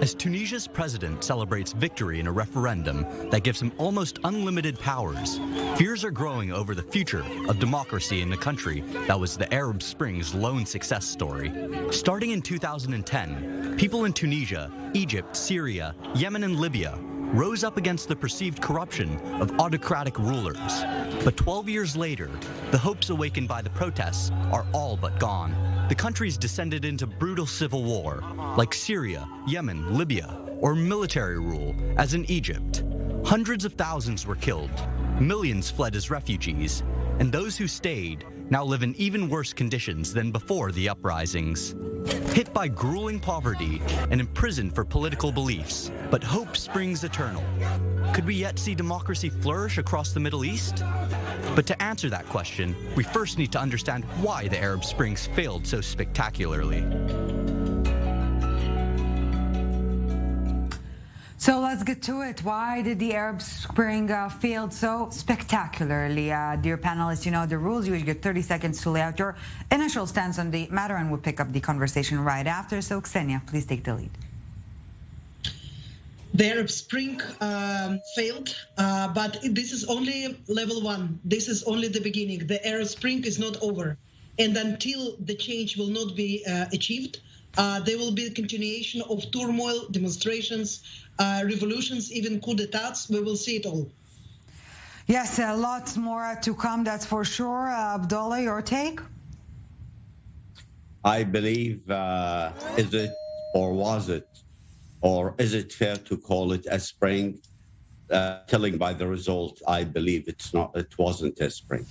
As Tunisia's president celebrates victory in a referendum that gives him almost unlimited powers, fears are growing over the future of democracy in the country that was the Arab Spring's lone success story. Starting in 2010, people in Tunisia, Egypt, Syria, Yemen, and Libya rose up against the perceived corruption of autocratic rulers. But 12 years later, the hopes awakened by the protests are all but gone. The country's descended into brutal civil war, like Syria, Yemen, Libya, or military rule, as in Egypt. Hundreds of thousands were killed, millions fled as refugees, and those who stayed now live in even worse conditions than before the uprisings. Hit by grueling poverty and imprisoned for political beliefs, but hope springs eternal. Could we yet see democracy flourish across the Middle East? But to answer that question, we first need to understand why the Arab Springs failed so spectacularly. So let's get to it. Why did the Arab Spring fail so spectacularly? Dear panelists, you know the rules. You get 30 seconds to lay out your initial stance on the matter, and we'll pick up the conversation right after. So Ksenia, please take the lead. The Arab Spring failed, but this is only level one. This is only the beginning. The Arab Spring is not over. And until the change will not be achieved, there will be a continuation of turmoil, demonstrations, revolutions, even coup d'etats. We will see it all. Yes, lots more to come, that's for sure. Abdullah, your take? I believe, is it or was it, or is it fair to call it a spring? Telling by the result, I believe it's not. It wasn't a spring.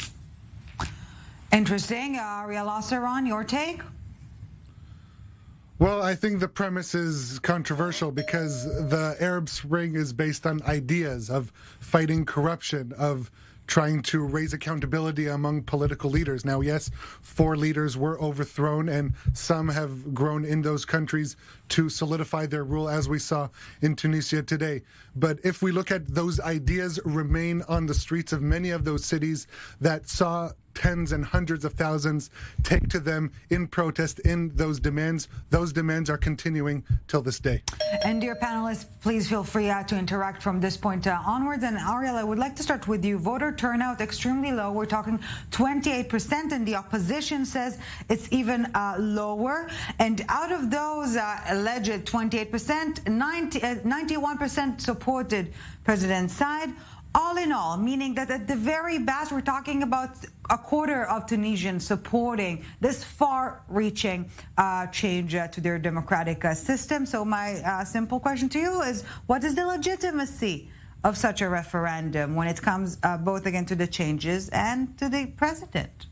Interesting. Ariel Oseran, your take? Well, I think the premise is controversial because the Arab Spring is based on ideas of fighting corruption, of trying to raise accountability among political leaders. Now, yes, 4 leaders were overthrown, and some have grown in those countries to solidify their rule, as we saw in Tunisia today. But if we look at those ideas remain on the streets of many of those cities that saw tens and hundreds of thousands take to them in protest in those demands are continuing till this day. And dear panelists, please feel free to interact from this point onwards. And Ariel, I would like to start with you. Voter turnout extremely low. We're talking 28%, and the opposition says it's even lower. And out of those alleged 28%, 91% supported President Said. All in all, meaning that at the very best, we're talking about a quarter of Tunisians supporting this far-reaching change to their democratic system. So my simple question to you is, what is the legitimacy of such a referendum when it comes both again to the changes and to the president?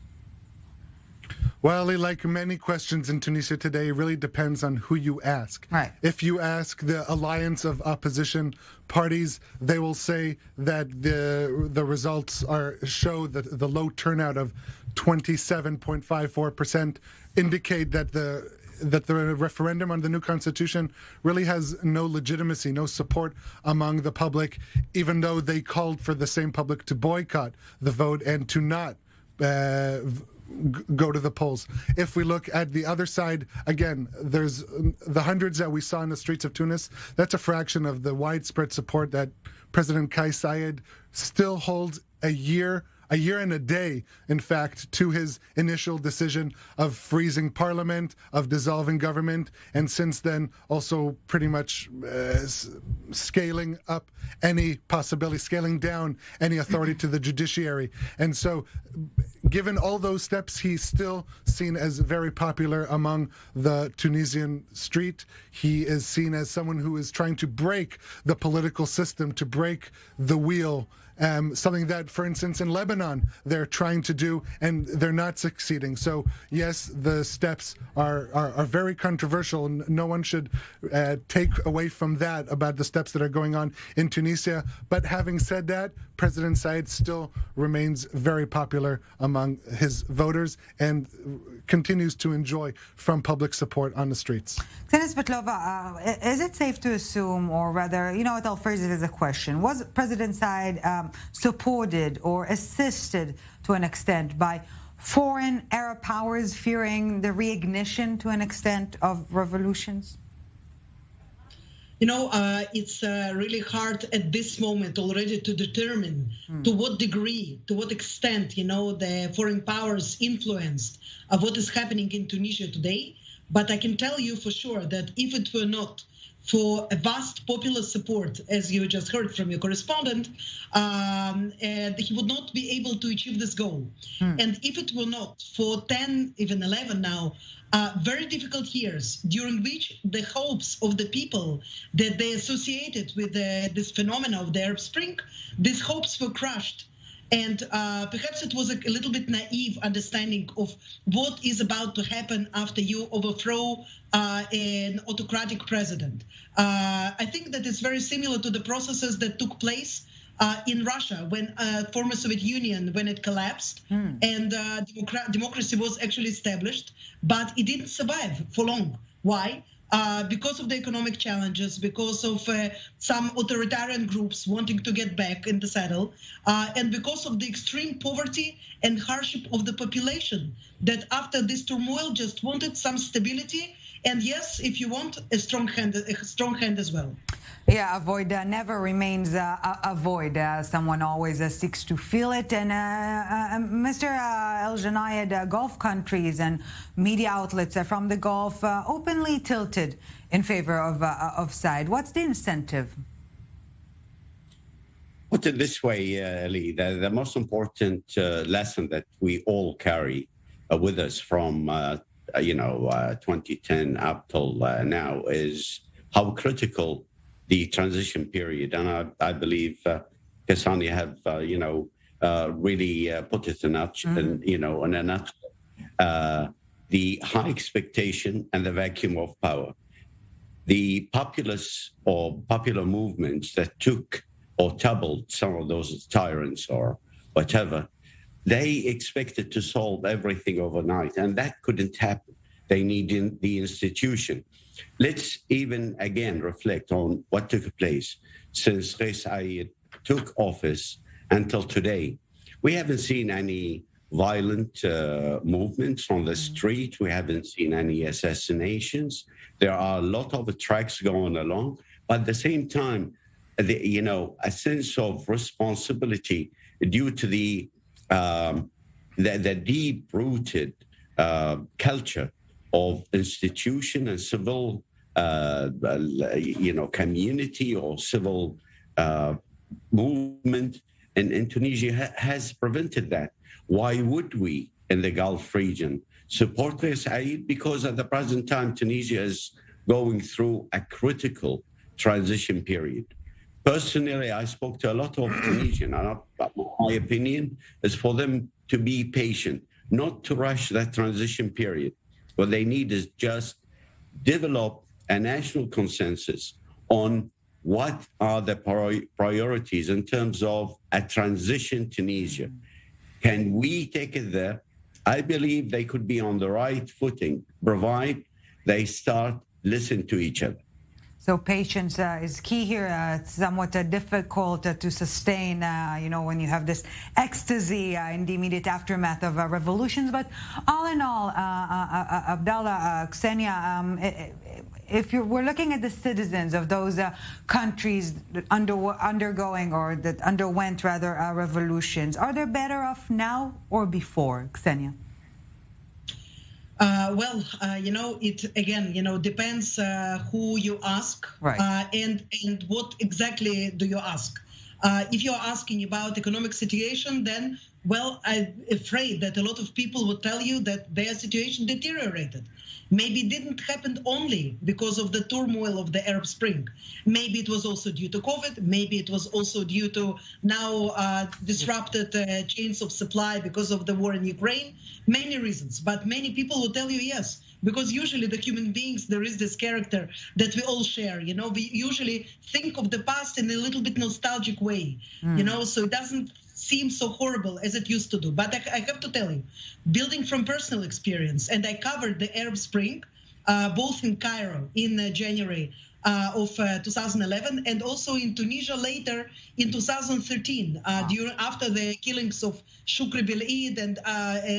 Well, like many questions in Tunisia today, it really depends on who you ask. Right. If you ask the alliance of opposition parties, they will say that the results show that the low turnout of 27.54% indicate that the referendum on the new constitution really has no legitimacy, no support among the public, even though they called for the same public to boycott the vote and to not go to the polls. If we look at the other side, again, there's the hundreds that we saw in the streets of Tunis. That's a fraction of the widespread support that President Kais Saied still holds a year and a day, in fact, to his initial decision of freezing parliament, of dissolving government, and since then also pretty much scaling down any authority to the judiciary. And so, given all those steps, he's still seen as very popular among the Tunisian street. He is seen as someone who is trying to break the political system, to break the wheel. Something that, for instance, in Lebanon, they're trying to do, and they're not succeeding. So, yes, the steps are very controversial. No one should take away from that about the steps that are going on in Tunisia. But having said that, President Said still remains very popular among his voters and continues to enjoy from public support on the streets. Ksenia Svetlova, is it safe to assume, or rather, I'll phrase it as a question, was President Said supported or assisted to an extent by foreign Arab powers fearing the reignition to an extent of revolutions? It's really hard at this moment already to determine to what degree, to what extent, the foreign powers influenced what is happening in Tunisia today. But I can tell you for sure that if it were not for a vast popular support, as you just heard from your correspondent, he would not be able to achieve this goal. And if it were not for 10, even 11 now, very difficult years during which the hopes of the people that they associated with this phenomena of the Arab Spring, these hopes were crushed. And perhaps it was a little bit naive understanding of what is about to happen after you overthrow an autocratic president. I think that it's very similar to the processes that took place in Russia when former Soviet Union, when it collapsed and democracy was actually established, but it didn't survive for long. Why? Because of the economic challenges, because of some authoritarian groups wanting to get back in the saddle, and because of the extreme poverty and hardship of the population that after this turmoil just wanted some stability. And yes, if you want a strong hand as well. Yeah, a void never remains a void. Someone always seeks to fill it. And Mr. Aljenaid, Gulf countries and media outlets from the Gulf openly tilted in favor of Said. What's the incentive? Put it this way, Ali, the most important lesson that we all carry with us from 2010 up till now is how critical the transition period, and I believe Ksenia have really put it in a nutshell. The high expectation and the vacuum of power, the populace or popular movements that took or toppled some of those tyrants or whatever, they expected to solve everything overnight, and that couldn't happen. They needed the institution. Let's even again reflect on what took place since Said took office until today. We haven't seen any violent movements on the street. We haven't seen any assassinations. There are a lot of attacks going along, but at the same time, a sense of responsibility due to the deep-rooted culture of institution and civil, community or civil movement in Tunisia has prevented that. Why would we in the Gulf region support Said? Because at the present time, Tunisia is going through a critical transition period. Personally, I spoke to a lot of Tunisians, and my opinion is for them to be patient, not to rush that transition period. What they need is just develop a national consensus on what are the priorities in terms of a transition Tunisia. Can we take it there? I believe they could be on the right footing, provided they start listening to each other. So patience is key here. It's somewhat difficult to sustain, when you have this ecstasy in the immediate aftermath of revolutions. But all in all, Abdulla, Ksenia, if we're looking at the citizens of those countries that undergoing or that underwent revolutions, are they better off now or before, Ksenia? It again, depends who you ask, right. And what exactly do you ask? If you're asking about economic situation, then, I'm afraid that a lot of people will tell you that their situation deteriorated. Maybe it didn't happen only because of the turmoil of the Arab Spring. Maybe it was also due to COVID. Maybe it was also due to now disrupted chains of supply because of the war in Ukraine. Many reasons, but many people will tell you yes, because usually the human beings, there is this character that we all share. We usually think of the past in a little bit nostalgic way, so it doesn't seem so horrible as it used to do. But I have to tell you, building from personal experience, and I covered the Arab Spring, both in Cairo in January of 2011, and also in Tunisia later in 2013, after the killings of Shukri Bil Eid and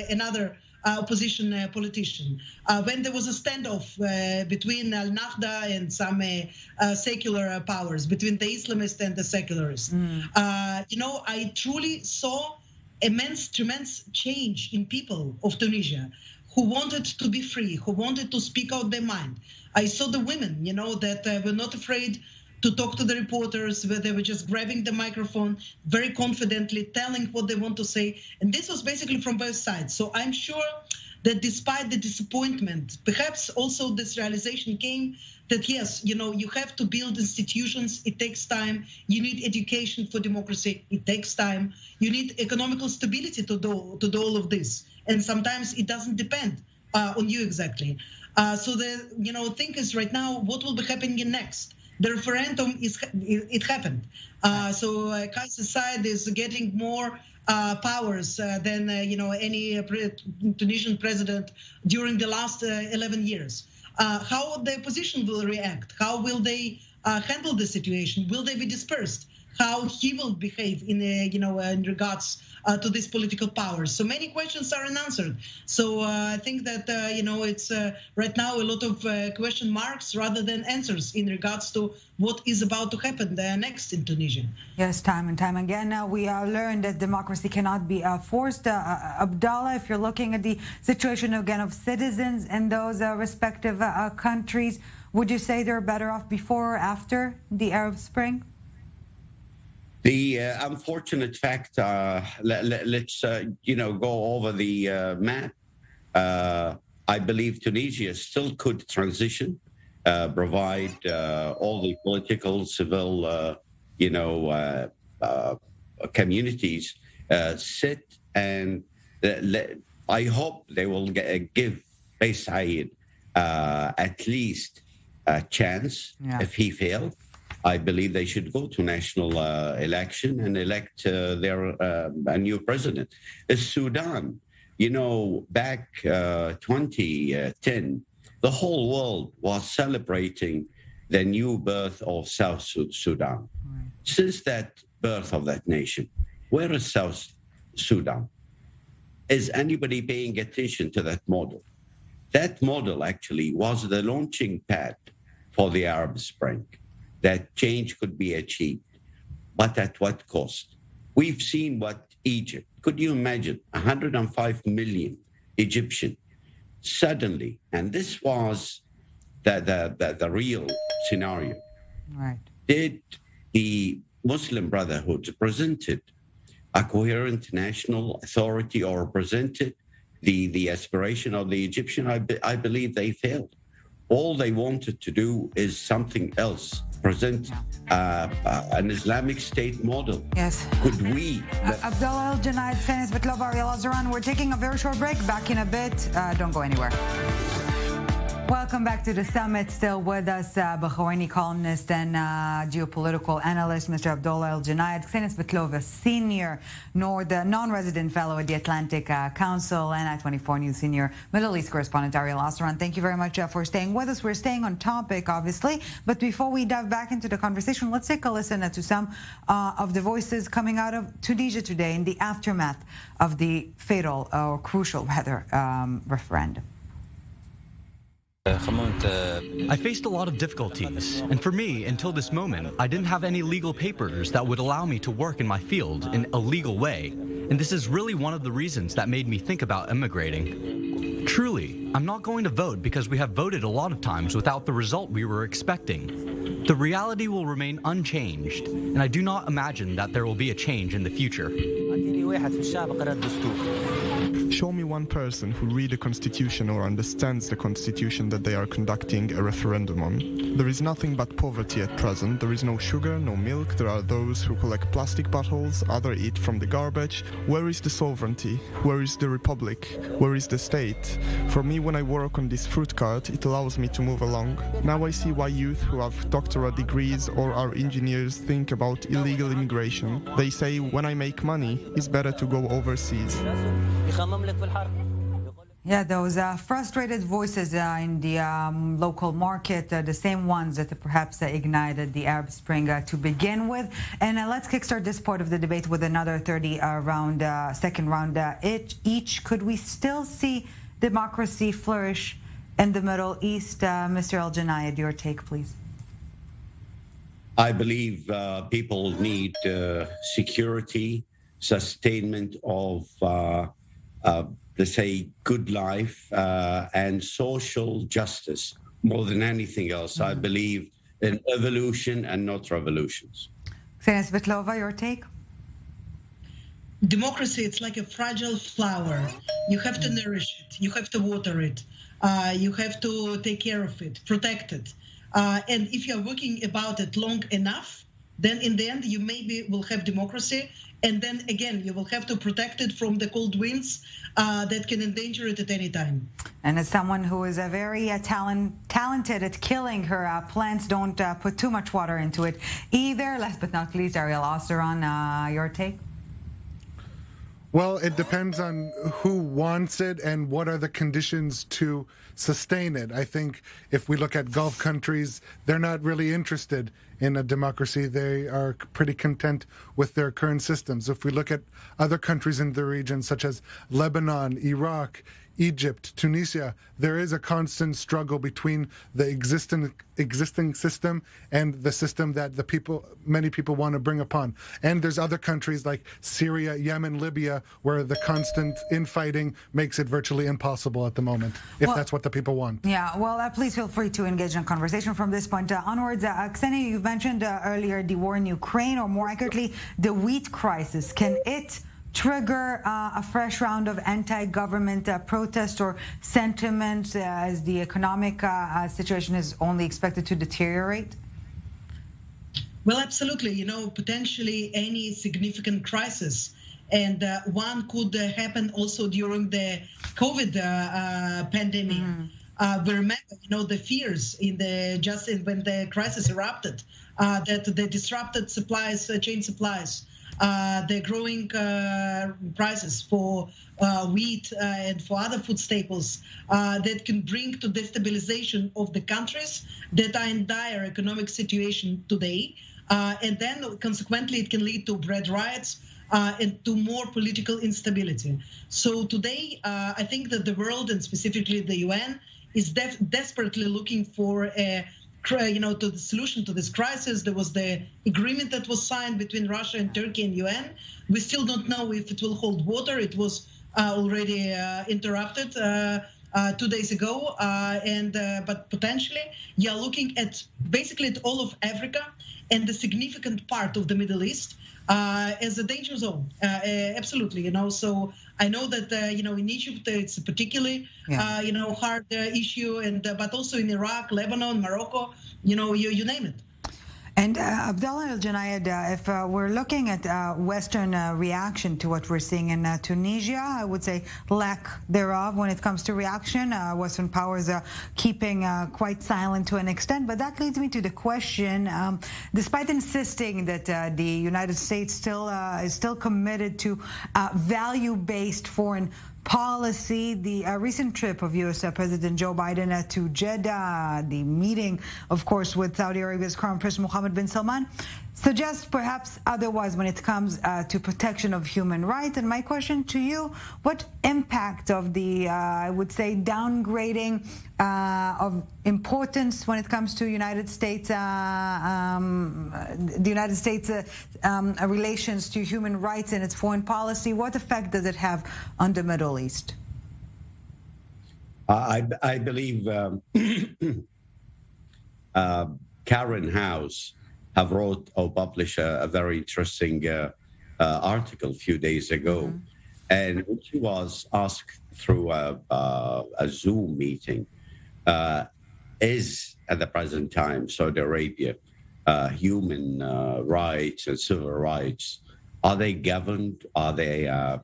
another opposition politician. When there was a standoff between Al-Nahda and some secular powers, between the Islamists and the secularists, I truly saw tremendous change in people of Tunisia who wanted to be free, who wanted to speak out their mind. I saw the women, that were not afraid to talk to the reporters, where they were just grabbing the microphone very confidently, telling what they want to say. And this was basically from both sides. So I'm sure that despite the disappointment, perhaps also this realization came that, yes, you have to build institutions. It takes time. You need education for democracy. It takes time. You need economical stability to do all of this. And sometimes it doesn't depend on you exactly. So the thing is right now, what will be happening next? The referendum it happened. So Kais's side is getting more powers than any Tunisian president during the last 11 years. How the opposition will react? How will they handle the situation? Will they be dispersed? How he will behave in regards to these political powers? So many questions are unanswered. So I think that it's right now a lot of question marks rather than answers in regards to what is about to happen next in Tunisia. Yes, time and time again. Now we learned that democracy cannot be forced. Abdullah, if you're looking at the situation again of citizens in those respective countries, would you say they're better off before or after the Arab Spring? The unfortunate fact, let's go over the map. I believe Tunisia still could transition, provide all the political, civil, communities sit, and I hope they will give Bay Said at least a chance. If he failed, I believe they should go to national election and elect a new president. Sudan, back 2010, the whole world was celebrating the new birth of South Sudan. Right. Since that birth of that nation, where is South Sudan? Is anybody paying attention to that model? That model actually was the launching pad for the Arab Spring. That change could be achieved, but at what cost? We've seen what Egypt, could you imagine 105 million Egyptian suddenly, and this was the real scenario. Right. Did the Muslim Brotherhood presented a coherent national authority or presented the aspiration of the Egyptian? I believe they failed. All they wanted to do is something else. Present an Islamic State model. Yes. Could we? Abdulla Aljenaid, Ksenia Svetlova, Ariel Oseran. We're taking a very short break. Back in a bit. Don't go anywhere. Welcome back to the summit. Still with us, Bahraini columnist and geopolitical analyst, Mr. Abdulla Aljenaid. Ksenia Svetlova, senior non-resident fellow at the Atlantic Council, and I-24 News senior Middle East correspondent Ariel Oseran. Thank you very much for staying with us. We're staying on topic, obviously, but before we dive back into the conversation, let's take a listen to some of the voices coming out of Tunisia today in the aftermath of the fatal, or crucial rather, referendum. I faced a lot of difficulties, and for me, until this moment, I didn't have any legal papers that would allow me to work in my field in a legal way, and this is really one of the reasons that made me think about immigrating. Truly, I'm not going to vote because we have voted a lot of times without the result we were expecting. The reality will remain unchanged, and I do not imagine that there will be a change in the future. Show me one person who reads the Constitution or understands the Constitution that they are conducting a referendum on. There is nothing but poverty at present. There is no sugar, no milk. There are those who collect plastic bottles, others eat from the garbage. Where is the sovereignty? Where is the republic? Where is the state? For me, when I work on this fruit cart, it allows me to move along. Now I see why youth who have doctorate degrees or are engineers think about illegal immigration. They say, when I make money, it's better to go overseas. Yeah, those frustrated voices in the local market, the same ones that perhaps ignited the Arab Spring to begin with. And let's kickstart this part of the debate with another second round each. Could we still see democracy flourish in the Middle East? Mr. Aljenaid, your take, please. I believe people need security, sustainment of let's say, good life and social justice more than anything else. I believe in evolution and not revolutions. Ksenia Svetlova, your take? Democracy, it's like a fragile flower. You have to nourish it. You have to water it. You have to take care of it, protect it. And if you're working about it long enough, then in the end, you maybe will have democracy. And then again, you will have to protect it from the cold winds that can endanger it at any time. And as someone who is a very talented at killing her plants, don't put too much water into it either. Last but not least, Ariel Oseran, your take? Well, it depends on who wants it and what are the conditions to sustain it. I think if we look at Gulf countries, they're not really interested in a democracy. They are pretty content with their current systems. If we look at other countries in the region, such as Lebanon, Iraq, Egypt, Tunisia, there is a constant struggle between the existing system and the system that many people want to bring upon. And there's other countries like Syria, Yemen, Libya, where the constant infighting makes it virtually impossible at the moment, if that's what the people want. Yeah, well, please feel free to engage in conversation from this point onwards. Ksenia, you mentioned earlier the war in Ukraine, or more accurately, the wheat crisis. Can it trigger a fresh round of anti-government protest or sentiment as the economic situation is only expected to deteriorate? Well, absolutely. Potentially any significant crisis. And one could happen also during the COVID pandemic. We remember, the fears when the crisis erupted, that the disrupted chain supplies, the growing prices for wheat and for other food staples that can bring to destabilization of the countries that are in dire economic situation today. And then consequently, it can lead to bread riots and to more political instability. So today, I think that the world, and specifically the UN, is desperately looking for to the solution to this crisis. There was the agreement that was signed between Russia and Turkey and UN. We still don't know if it will hold water. It was already interrupted 2 days ago, but potentially you're looking at basically at all of Africa and the significant part of the Middle East as a danger zone. Absolutely, So I know that in Egypt it's a particularly hard issue, but also in Iraq, Lebanon, Morocco, you name it. And Abdulla Aljenaid, if we're looking at Western reaction to what we're seeing in Tunisia, I would say lack thereof when it comes to reaction. Western powers are keeping quite silent to an extent. But that leads me to the question, despite insisting that the United States is still committed to value-based foreign policy, the recent trip of U.S. President Joe Biden to Jeddah, the meeting, of course, with Saudi Arabia's Crown Prince Mohammed bin Salman, suggests perhaps otherwise when it comes to protection of human rights. And my question to you, what impact of the, I would say, downgrading of importance when it comes to United States, relations to human rights and its foreign policy, what effect does it have on the Middle East? I believe Karen House have wrote or published a very interesting article a few days ago. And she was asked through a Zoom meeting, is at the present time Saudi Arabia human rights and civil rights, are they governed? Are the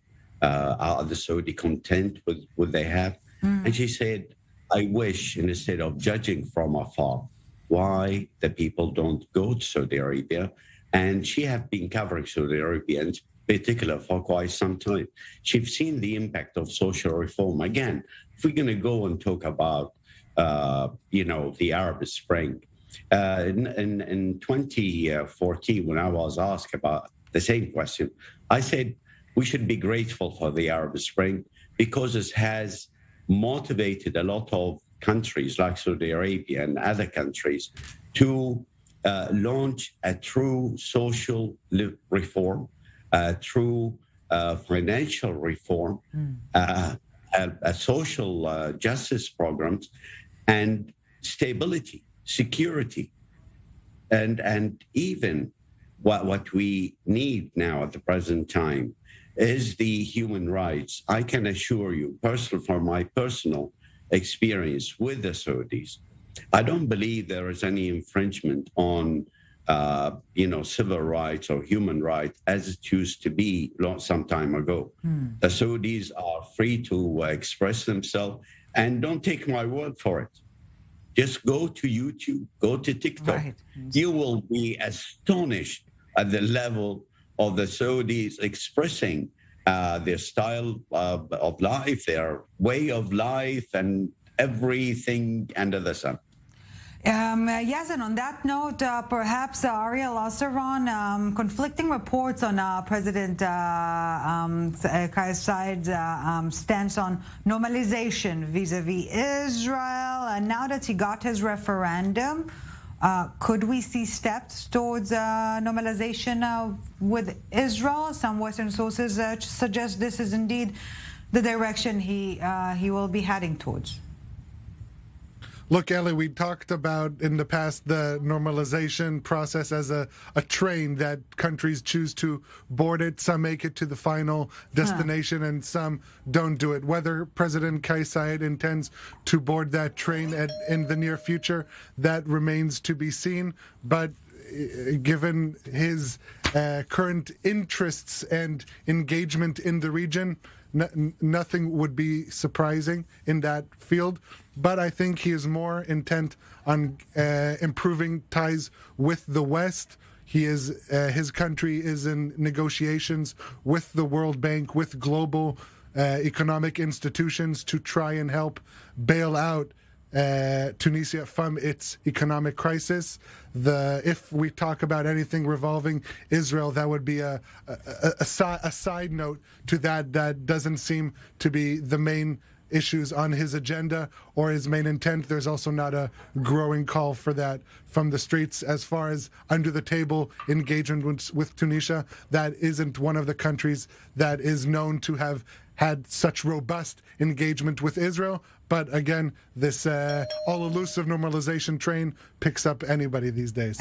Saudi content with what they have? And she said, I wish, instead of judging from afar, why the people don't go to Saudi Arabia. And she has been covering Saudi Arabia in particular for quite some time. She's seen the impact of social reform. Again, if we're going to go and talk about, the Arab Spring, in 2014, when I was asked about the same question, I said we should be grateful for the Arab Spring because it has motivated a lot of countries like Saudi Arabia and other countries to launch a true social reform, true financial reform, a social justice programs, and stability, security, and even what we need now at the present time is the human rights. I can assure you, from my personal experience with the Saudis, I don't believe there is any infringement on, civil rights or human rights as it used to be some time ago. The Saudis are free to express themselves, and don't take my word for it. Just go to YouTube, go to TikTok. Right. You will be astonished at the level of the Saudis expressing their style of life, their way of life, and everything under the sun. Yes, and on that note, perhaps Ariel Oseran, conflicting reports on President Kais Said's stance on normalization vis-a-vis Israel. And now that he got his referendum, could we see steps towards normalization with Israel? Some Western sources suggest this is indeed the direction he will be heading towards. Look, Ellie, we talked about in the past the normalization process as a train that countries choose to board it. Some make it to the final destination and some don't do it. Whether President Kais Saied intends to board that train in the near future, that remains to be seen. But given his current interests and engagement in the region, nothing would be surprising in that field. But I think he is more intent on improving ties with the West. His country is in negotiations with the World Bank, with global economic institutions to try and help bail out Tunisia from its economic crisis. If we talk about anything revolving Israel, that would be a side note to that doesn't seem to be the main issues on his agenda or his main intent. There's also not a growing call for that from the streets. As far as under the table engagement with Tunisia, that isn't one of the countries that is known to have had such robust engagement with Israel. But again, this all-elusive normalization train picks up anybody these days.